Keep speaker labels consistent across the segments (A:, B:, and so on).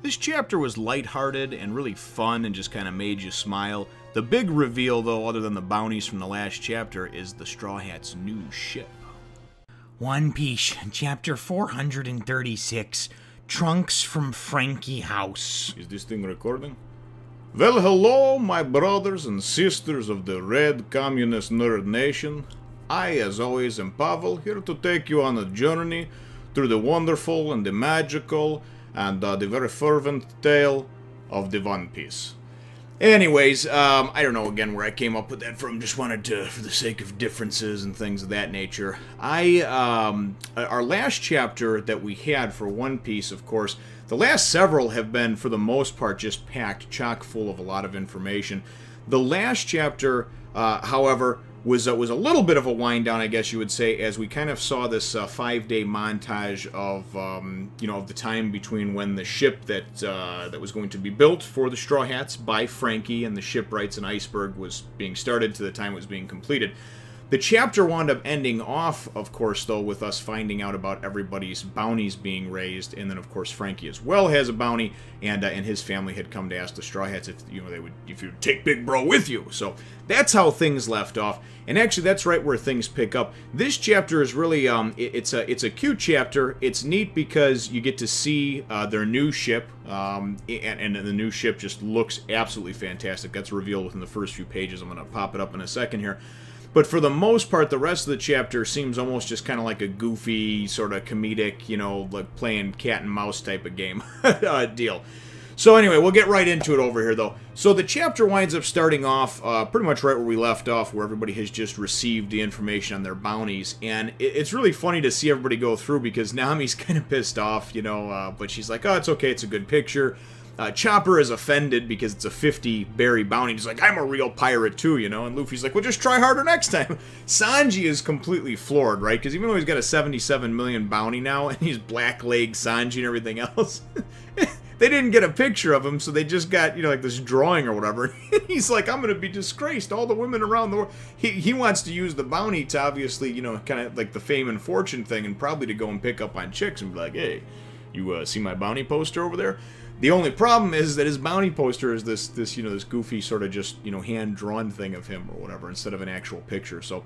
A: This chapter was lighthearted and really fun and just kind of made you smile. The big reveal, though, other than the bounties from the last chapter, is the Straw Hat's new ship.
B: One Piece, chapter 436, Trunks from Franky House.
A: Is this thing recording? Well, hello, my brothers and sisters of the Red Communist Nerd Nation. I, as always, am Pavel, here to take you on a journey through the wonderful and the magical and the very fervent tale of the One Piece. Anyways, I don't know, again, where I came up with that from. Just wanted to, for the sake of differences and things of that nature. Our last chapter that we had for One Piece, of course, the last several have been, for the most part, just packed chock full of a lot of information. The last chapter, however, was a little bit of a wind down, I guess you would say, as we kind of saw this 5-day montage of of the time between when the ship that was going to be built for the Straw Hats by Franky and the shipwrights in Iceberg was being started to the time it was being completed. The chapter wound up ending off, of course, though, with us finding out about everybody's bounties being raised, and then, of course, Franky as well has a bounty, and his family had come to ask the Straw Hats if you would take Big Bro with you. So that's how things left off, and actually, that's right where things pick up. This chapter is really it's a cute chapter. It's neat because you get to see their new ship, and the new ship just looks absolutely fantastic. That's revealed within the first few pages. I'm going to pop it up in a second here. But for the most part, the rest of the chapter seems almost just kind of like a goofy, sort of comedic, like playing cat and mouse type of game deal. So anyway, we'll get right into it over here, though. So the chapter winds up starting off pretty much right where we left off, where everybody has just received the information on their bounties. And it's really funny to see everybody go through, because Nami's kind of pissed off, but she's like, oh, it's okay, it's a good picture. Chopper is offended because it's a 50-berry bounty. He's like, I'm a real pirate too, And Luffy's like, well, just try harder next time. Sanji is completely floored, right? Because even though he's got a 77 million bounty now, and he's black-leg Sanji and everything else, they didn't get a picture of him, so they just got, like this drawing or whatever. He's like, I'm going to be disgraced. All the women around the world. He wants to use the bounty to obviously, kind of like the fame and fortune thing, and probably to go and pick up on chicks and be like, hey, you see my bounty poster over there? The only problem is that his bounty poster is this goofy sort of just, hand-drawn thing of him or whatever, instead of an actual picture. So,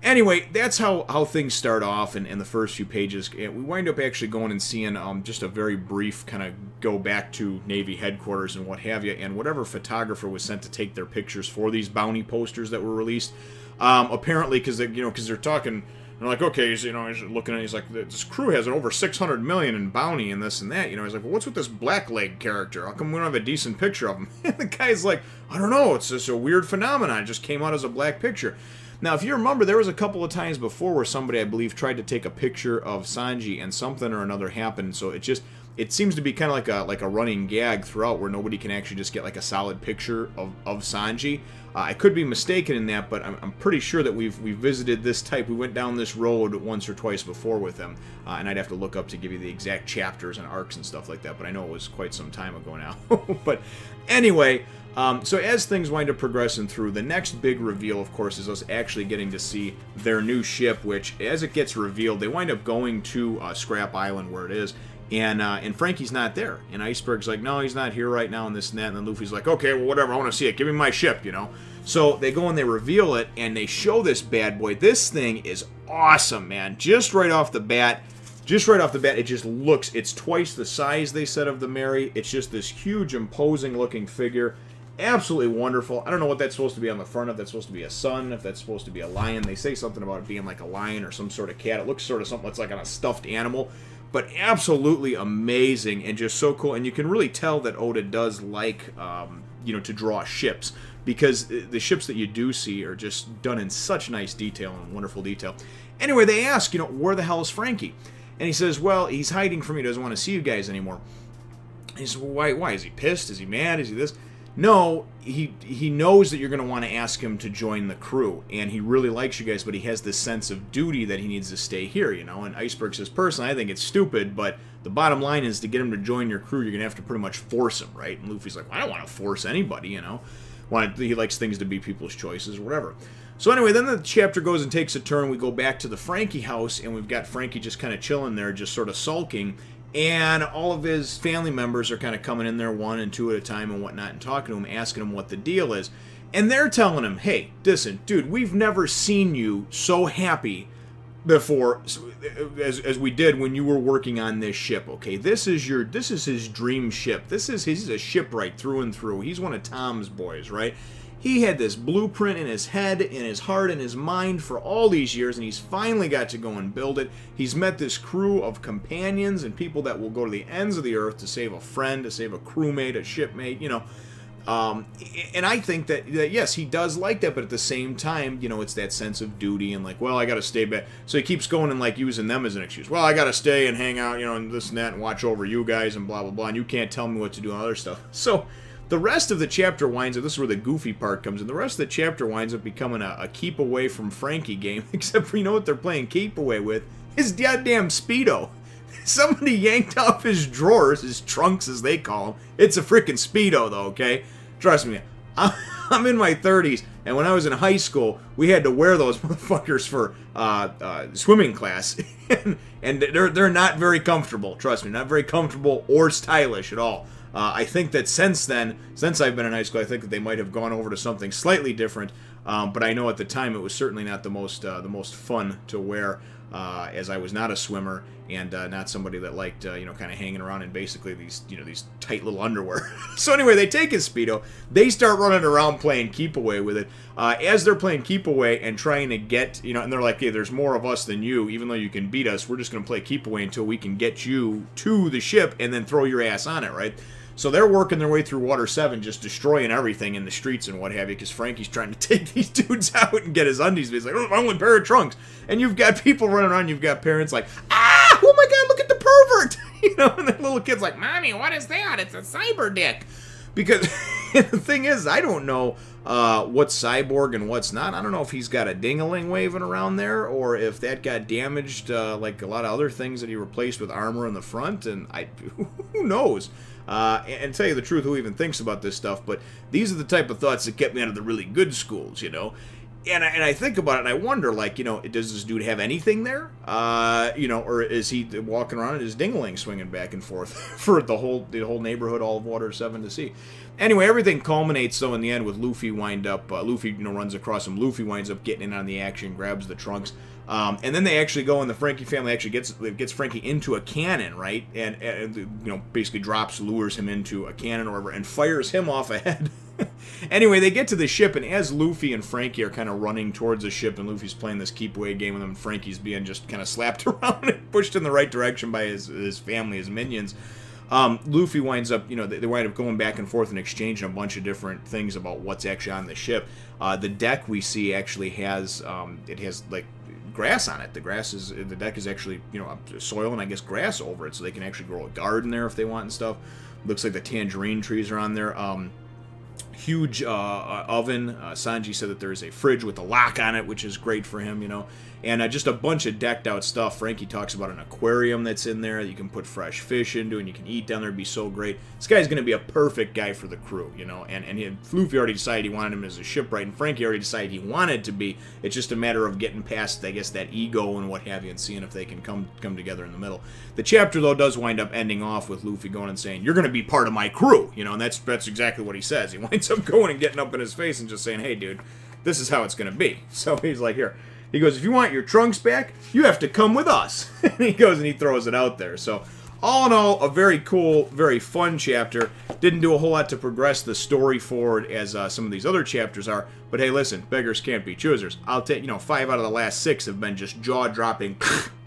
A: anyway, that's how things start off in the first few pages. We wind up actually going and seeing just a very brief kind of go back to Navy headquarters and what have you, and whatever photographer was sent to take their pictures for these bounty posters that were released. Apparently, because they're talking. And like, okay, he's looking at it, he's like, this crew has over 600 million in bounty and this and that, He's like, well, what's with this blackleg character? How come we don't have a decent picture of him? And the guy's like, I don't know, it's just a weird phenomenon. It just came out as a black picture. Now, if you remember, there was a couple of times before where somebody, I believe, tried to take a picture of Sanji and something or another happened, so it seems to be kind of like a running gag throughout where nobody can actually just get like a solid picture of Sanji. I could be mistaken in that, but I'm pretty sure that we've visited this type. We went down this road once or twice before with him, and I'd have to look up to give you the exact chapters and arcs and stuff like that, but I know it was quite some time ago now. But anyway, so as things wind up progressing through, the next big reveal, of course, is us actually getting to see their new ship, which, as it gets revealed, they wind up going to Scrap Island, where it is. And Franky's not there. And Iceberg's like, no, he's not here right now, and this and that. And then Luffy's like, okay, well, whatever, I want to see it. Give me my ship, So they go and they reveal it, and they show this bad boy. This thing is awesome, man. Just right off the bat, it just looks, it's twice the size, they said, of the Mary. It's just this huge, imposing-looking figure. Absolutely wonderful. I don't know what that's supposed to be on the front, if that's supposed to be a sun, if that's supposed to be a lion. They say something about it being like a lion or some sort of cat. It looks sort of something that's like on a stuffed animal. But absolutely amazing and just so cool. And you can really tell that Oda does like, to draw ships. Because the ships that you do see are just done in such nice detail and wonderful detail. Anyway, they ask, where the hell is Franky? And he says, well, he's hiding from me. He doesn't want to see you guys anymore. And he says, well, why? Is he pissed? Is he mad? Is he this? No, he knows that you're going to want to ask him to join the crew, and he really likes you guys, but he has this sense of duty that he needs to stay here, And Iceberg says, personally, I think it's stupid, but the bottom line is to get him to join your crew, you're going to have to pretty much force him, right? And Luffy's like, well, I don't want to force anybody, He likes things to be people's choices or whatever. So anyway, then the chapter goes and takes a turn. We go back to the Franky house, and we've got Franky just kind of chilling there, just sort of sulking. And all of his family members are kind of coming in there one and two at a time and whatnot and talking to him, asking him what the deal is. And they're telling him, hey, listen, dude, we've never seen you so happy before as we did when you were working on this ship, okay? This is his dream ship. He's a shipwright through and through. He's one of Tom's boys, right? He had this blueprint in his head, in his heart, in his mind for all these years, and he's finally got to go and build it. He's met this crew of companions and people that will go to the ends of the earth to save a friend, to save a crewmate, a shipmate, you know. And I think that yes, he does like that, but at the same time, you know, it's that sense of duty and like, well, I got to stay back. So he keeps going and like using them as an excuse. Well, I got to stay and hang out, you know, and this and that and watch over you guys and blah, blah, blah. And you can't tell me what to do and other stuff. So the rest of the chapter winds up, this is where the goofy part comes in, the rest of the chapter winds up becoming a keep away from Franky game, except for, you know what they're playing keep away with? His goddamn Speedo. Somebody yanked off his drawers, his trunks as they call them. It's a freaking Speedo though, okay? Trust me, I'm in my 30s, and when I was in high school, we had to wear those motherfuckers for swimming class, and they're not very comfortable, trust me, not very comfortable or stylish at all. I think that since then, since I've been in high school, I think that they might have gone over to something slightly different, but I know at the time it was certainly not the most fun to wear, as I was not a swimmer and not somebody that liked you know, kind of hanging around in basically these, you know, these tight little underwear. So anyway, they take his Speedo, they start running around playing keep away with it. As they're playing keep away and trying to get, you know, and they're like, hey, there's more of us than you, even though you can beat us, we're just going to play keep away until we can get you to the ship and then throw your ass on it, right? So they're working their way through Water 7, just destroying everything in the streets and what have you, because Franky's trying to take these dudes out and get his undies. He's like, oh, my only pair of trunks. And you've got people running around, you've got parents like, ah, oh my god, look at the pervert! You know, and the little kid's like, Mommy, what is that? It's a cyber dick. Because the thing is, I don't know what's cyborg and what's not. I don't know if he's got a ding-a-ling waving around there, or if that got damaged like a lot of other things that he replaced with armor in the front, and who knows? And tell you the truth, who even thinks about this stuff, but these are the type of thoughts that kept me out of the really good schools, you know? And I think about it, and I wonder, like, you know, does this dude have anything there? You know, or is he walking around and his ding-a-ling swinging back and forth for the whole neighborhood, all of Water 7 to see? Anyway, everything culminates, though, in the end with Luffy Luffy, you know, runs across him. Luffy winds up getting in on the action, grabs the trunks. And then they actually go, and the Franky family actually gets Franky into a cannon, right? And you know, basically lures him into a cannon or whatever, and fires him off ahead. Anyway, they get to the ship, and as Luffy and Franky are kind of running towards the ship, and Luffy's playing this keep away game with him, and Franky's being just kind of slapped around and pushed in the right direction by his family, his minions. Luffy winds up, you know, they wind up going back and forth and exchanging a bunch of different things about what's actually on the ship. The deck we see actually has, it has like grass on it. The deck is actually, you know, soil and I guess grass over it, so they can actually grow a garden there if they want and stuff. Looks like the tangerine trees are on there. Huge oven. Sanji said that there is a fridge with a lock on it, which is great for him, you know. And just a bunch of decked out stuff. Franky talks about an aquarium that's in there that you can put fresh fish into and you can eat down there. It'd be so great. This guy's going to be a perfect guy for the crew, you know. And Luffy already decided he wanted him as a shipwright, and Franky already decided he wanted to be. It's just a matter of getting past, I guess, that ego and what have you, and seeing if they can come together in the middle. The chapter, though, does wind up ending off with Luffy going and saying, "You're going to be part of my crew," you know, and that's exactly what he says. He winds up going and getting up in his face and just saying, "Hey, dude, this is how it's going to be." So he's like, here. He goes, if you want your trunks back, you have to come with us. And he goes and he throws it out there. So, all in all, a very cool, very fun chapter. Didn't do a whole lot to progress the story forward as some of these other chapters are. But hey, listen, beggars can't be choosers. I'll take, you know, 5 out of the last 6 have been just jaw-dropping.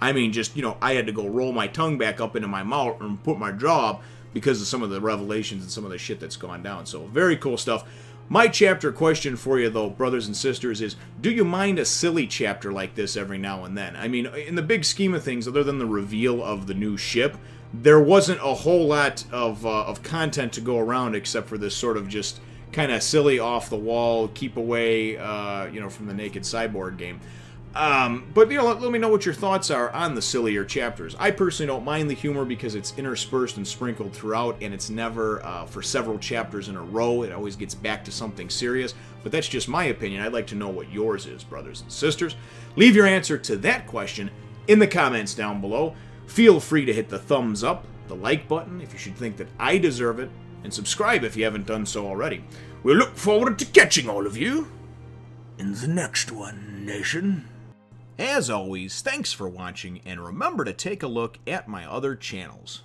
A: I mean, just, you know, I had to go roll my tongue back up into my mouth and put my jaw up because of some of the revelations and some of the shit that's gone down. So, very cool stuff. My chapter question for you, though, brothers and sisters, is do you mind a silly chapter like this every now and then? I mean, in the big scheme of things, other than the reveal of the new ship, there wasn't a whole lot of content to go around except for this sort of just kind of silly, off-the-wall, keep away, you know, from the Naked Cyborg game. But, you know, let me know what your thoughts are on the sillier chapters. I personally don't mind the humor because it's interspersed and sprinkled throughout, and it's never for several chapters in a row. It always gets back to something serious, but that's just my opinion. I'd like to know what yours is, brothers and sisters. Leave your answer to that question in the comments down below. Feel free to hit the thumbs up, the like button if you should think that I deserve it, and subscribe if you haven't done so already. We look forward to catching all of you in the next one, Nation. As always, thanks for watching, and remember to take a look at my other channels.